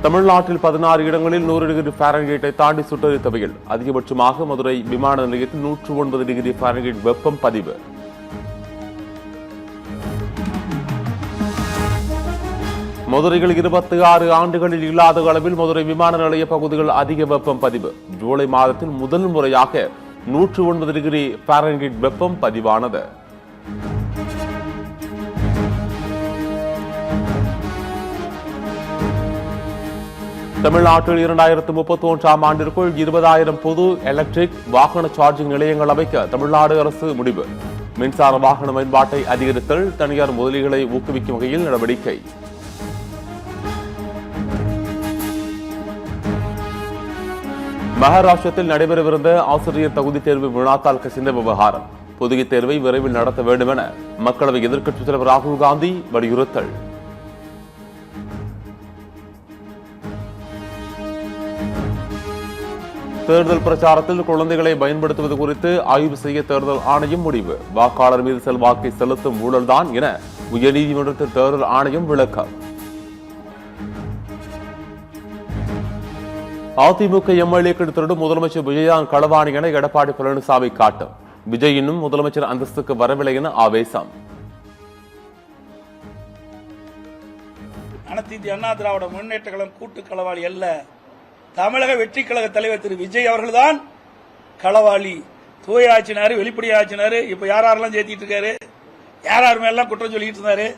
தமிழ்நாட்டில் 16 இடங்களில் 100 டிகிரி ஃபாரன்ஹீட்டை தாண்டி சுட்டெரித்த வெயில். அதிகபட்சமாக மதுரை விமான நிலையத்தில் 109 டிகிரி ஃபாரன்ஹீட் வெப்பம் பதிவு. மதுரையில் 26 ஆண்டுகளில் இல்லாத அளவில் மதுரை விமான நிலைய பகுதிகள் அதிக வெப்பம் பதிவு. ஜூலை மாதத்தில் முதல் முறையாக 109 டிகிரி ஃபாரன்ஹீட் வெப்பம் பதிவானது. தமிழ்நாட்டில் 2031ஆம் ஆண்டிற்குள் 20,000 பொது எலக்ட்ரிக் வாகன சார்ஜிங் நிலையங்கள் அமைக்க தமிழ்நாடு அரசு முடிவு. மின்சார வாகன பயன்பாட்டை அதிகரித்தல், தனியார் முதலீடுகளை ஊக்குவிக்கும் வகையில் நடவடிக்கை. மகாராஷ்டிரத்தில் நடைபெறவிருந்த ஆசிரியர் தகுதி தேர்வு வினாத்தால் கசிந்த விவகாரம். புதிய தேர்வை விரைவில் நடத்த வேண்டும் என மக்களவை எதிர்க்கட்சித் தலைவர் ராகுல் காந்தி வலியுறுத்தல். தேர்தல் பிரச்சாரத்தில் குழந்தைகளை பயன்படுத்துவது குறித்து ஆய்வு செய்ய தேர்தல் ஆணையம் முடிவு. வாக்காளர் மீது செல்வாக்கை செலுத்தும் ஊழல்தான் என உயர்நீதிமன்றத்தில் தேர்தல் ஆணையம் விளக்கம். அதிமுக எம்எல்ஏக்கள் திருடும் முதலமைச்சர் விஜயதான் களவாணி என எடப்பாடி பழனிசாமி காட்டும். விஜய் இன்னும் முதலமைச்சர் அந்தஸ்துக்கு வரவில்லை என ஆவேசம். அனைத்து இந்திய அண்ணா திராவிட முன்னேற்ற கழகம் கூட்டு களவாளி அல்ல. தமிழக வெற்றி கழக தலைவர் திரு விஜய் அவர்கள்தான் களவாளி. தூய ஆட்சினாரு, வெளிப்படை ஆட்சினாரு. இப்ப யாரெல்லாம் சேர்த்திட்டு இருக்காரு, யார் மேலாம் குற்றம் சொல்லிட்டு இருந்தாரு.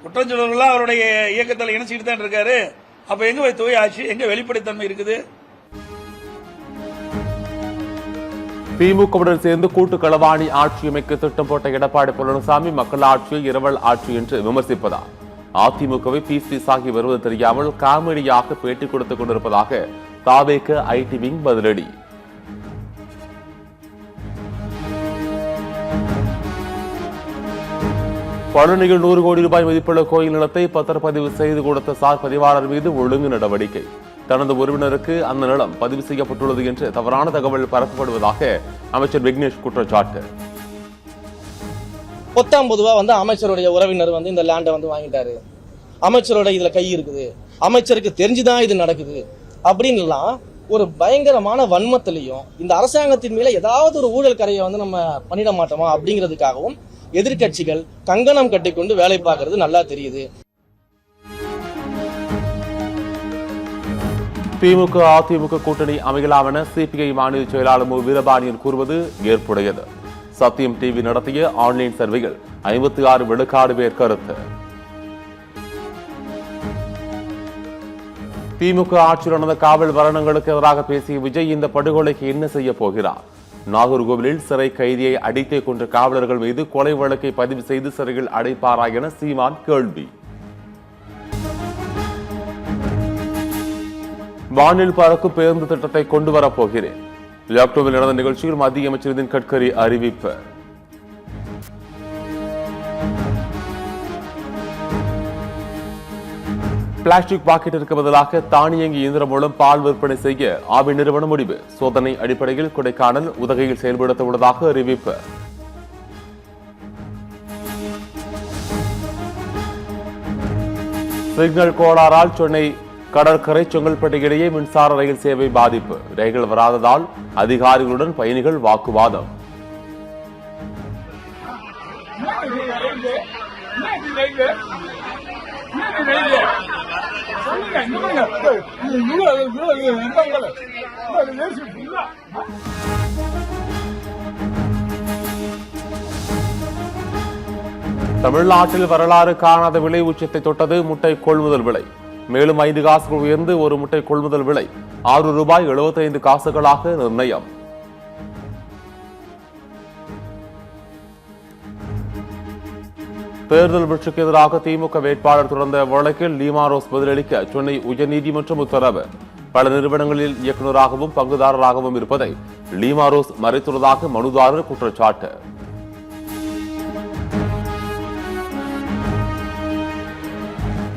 குற்றம் சொல்றவர்கள்லாம் அவருடைய இயக்கத்தில் இணைச்சிட்டு தான் இருக்காரு. அப்ப எங்க போய் தூய ஆட்சி, எங்க வெளிப்படைத்தன்மை இருக்குது? திமுகவுடன் சேர்ந்து கூட்டு களவாணி ஆட்சி அமைக்க திட்டம் போட்ட எடப்பாடி பழனிசாமி மக்கள் ஆட்சியை இரவல் ஆட்சி என்று விமர்சிப்பதா? அதிமுகவை பீஸ் ஆகி வருவது தெரியாமல் காமெடியாக பேட்டி கொடுத்துக் கொண்டிருப்பதாக தாவேக ஐடி விங் பதிலடி. பழனியில் 100 கோடி ரூபாய் மதிப்புள்ள கோயில் நிலத்தை பத்திரப்பதிவு செய்து கொடுத்த சார் பதிவாளர் மீது ஒழுங்கு நடவடிக்கை. தனது உறவினருக்கு அந்த நிலம் பதிவு செய்யப்பட்டுள்ளது என்று தவறான தகவல் பரப்பப்படுவதாக அமைச்சர் விக்னேஷ் குற்றச்சாட்டு. 19 ரூபா அமைச்சருடைய உறவினர் இந்த லேண்டை வாங்கிட்டாரு. அமைச்சரோட இதுல கை இருக்குது, அமைச்சருக்கு தெரிஞ்சுதான் இது நடக்குது அப்படின்லாம் ஒரு பயங்கரமான வன்மத்திலையும் இந்த அரசாங்கத்தின் மேல ஏதாவது ஒரு ஊழல் கரையை நம்ம பண்ணிட மாட்டோமா அப்படிங்கிறதுக்காகவும் எதிர்கட்சிகள் கங்கணம் கட்டிக்கொண்டு வேலை பார்க்கறது நல்லா தெரியுது. திமுக அதிமுக கூட்டணி அமையலாம் என சிபிஐ மாநில செயலாளர் மு வீரபாண்டியன் கூறுவது ஏற்புடையது. சத்தியம் டிவி நடத்திய ஆன்லைன் சர்வேயில் 56 விழுக்காடு பேர் கருத்து. திமுக ஆட்சியில் நடந்த காவல் மரணங்களுக்கு எதிராக பேசிய விஜய் இந்த படுகொலைக்கு என்ன செய்ய போகிறார்? நாகர்கோவிலில் சிறை கைதியை அடித்தே கொன்ற காவலர்கள் மீது கொலை வழக்கை பதிவு செய்து சிறையில் அடைப்பாரா என சீமான் கேள்வி. வானில் பறக்கும் பேருந்து திட்டத்தை கொண்டு வரப்போகிறேன். லாக்டோவில் நடந்த நிகழ்ச்சியில் மத்திய அமைச்சர் நிதின் கட்கரி அறிவிப்பு. பிளாஸ்டிக் பாக்கெட்டிற்கு பதிலாக தானியங்கி இயந்திரம் மூலம் பால் விற்பனை செய்ய ஆவி நிறுவனம் முடிவு. சோதனை அடிப்படையில் கொடைக்கானல், உதகையில் செயல்படுத்த உள்ளதாக அறிவிப்பு. சிக்னல் கோளாறால் சென்னை கடற்கரை செங்கல்பட்டு இடையே மின்சார ரயில் சேவை பாதிப்பு. ரயில்கள் வராததால் அதிகாரிகளுடன் பயணிகள் வாக்குவாதம். தமிழ்நாட்டில் வரலாறு காணாத விலை உச்சத்தை தொட்டது முட்டை கொள்முதல் விலை. மேலும் 5 காசுகள் உயர்ந்து ஒரு முட்டை கொள்முதல் விலை ₹6.75 நிர்ணயம். தேர்தல் வெற்றிக்கு எதிராக திமுக வேட்பாளர் தொடர்ந்த வழக்கில் லீமா ரோஸ் பதிலளிக்க சென்னை உயர்நீதிமன்றம் உத்தரவு. பல நிறுவனங்களில் இயக்குநராகவும் பங்குதாரராகவும் இருப்பதை லீமா ரோஸ் மறைத்துள்ளதாக மனுதாரர் குற்றச்சாட்டு.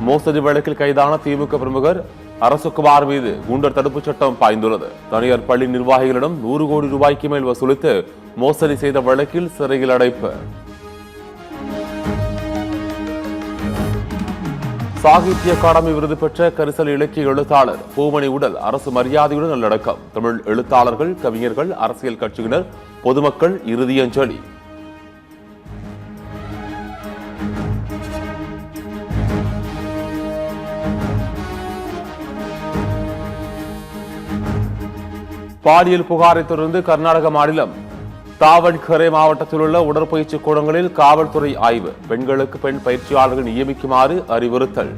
மோசடி வழக்கில் கைதான திமுக பிரமுகர் அரசுகுமார் மீது குண்டர் தடுப்புச் சட்டம் பாய்ந்துள்ளது. தனியார் பள்ளி நிர்வாகிகளிடம் 100 கோடி ரூபாய்க்கு மேல் வசூலித்து மோசடி செய்த வழக்கில் சிறையில் அடைப்பு. சாகித்ய அகாடமி விருது பெற்ற கரிசல் இலக்கிய எழுத்தாளர் பூமணி உடல் அரசு மரியாதையுடன் நல்லடக்கம். தமிழ் எழுத்தாளர்கள், கவிஞர்கள், அரசியல் கட்சியினர், பொதுமக்கள் இறுதி அஞ்சலி. பாலியல் புகாரை தொடர்ந்து கர்நாடக மாநிலம் தாவட்கரே மாவட்டத்தில் உள்ள உடற்பயிற்சி கூடங்களில் காவல்துறை ஆய்வு. பெண்களுக்கு பெண் பயிற்சியாளர்கள் நியமிக்குமாறு அறிவுறுத்தல்.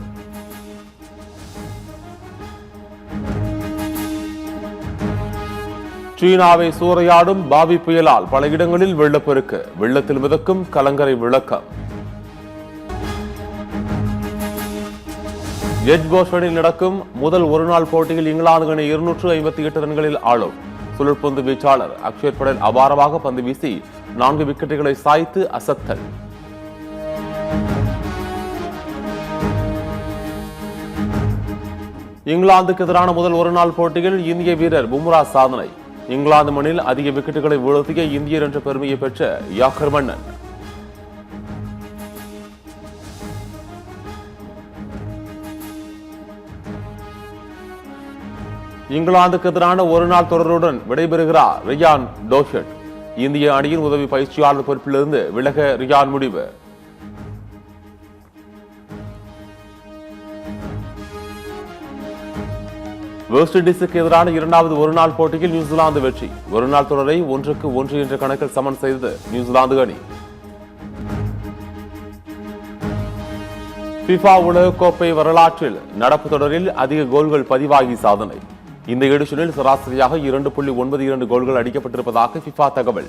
சீனாவை சூறையாடும் பாபி புயலால் பல இடங்களில் வெள்ளப்பெருக்கு. வெள்ளத்தில் மிதக்கும் கலங்கரை விளக்கம். எட்ஜ்போஸ்டனில் நடக்கும் முதல் ஒருநாள் போட்டியில் இங்கிலாந்து அணி 258 ரன்களில் ஆளும். சுழற்பந்து வீச்சாளர் அக்ஷர் படேல் அபாரமாக பந்து வீசி 4 விக்கெட்டுகளை சாய்த்து அசத்தல். இங்கிலாந்துக்கு எதிரான முதல் ஒருநாள் போட்டியில் இந்திய வீரர் பும்ரா சாதனை. இங்கிலாந்து மண்ணில் அதிக விக்கெட்டுகளை வீழ்த்திய இந்தியர் என்ற பெருமையை பெற்ற யாக்கர் மன்னன். இங்கிலாந்துக்கு எதிரான ஒருநாள் தொடருடன் விடைபெறுகிறார் ரியான் டோஷட். இந்திய அணியின் உதவி பயிற்சியாளர் பொறுப்பிலிருந்து விலக ரியான் முடிவு. வெஸ்ட் இண்டீஸுக்கு எதிரான இரண்டாவது ஒருநாள் போட்டியில் நியூசிலாந்து வெற்றி. ஒருநாள் தொடரை 1-1 என்ற கணக்கில் சமன் செய்தது நியூசிலாந்து அணி. FIFA உலகக்கோப்பை வரலாற்றில் நடப்பு தொடரில் அதிக கோல்கள் பதிவாகி சாதனை. இந்த எடிஷனில் சராசரியாக 2.92 கோல்கள் அடிக்கப்பட்டிருப்பதாக FIFA தகவல்.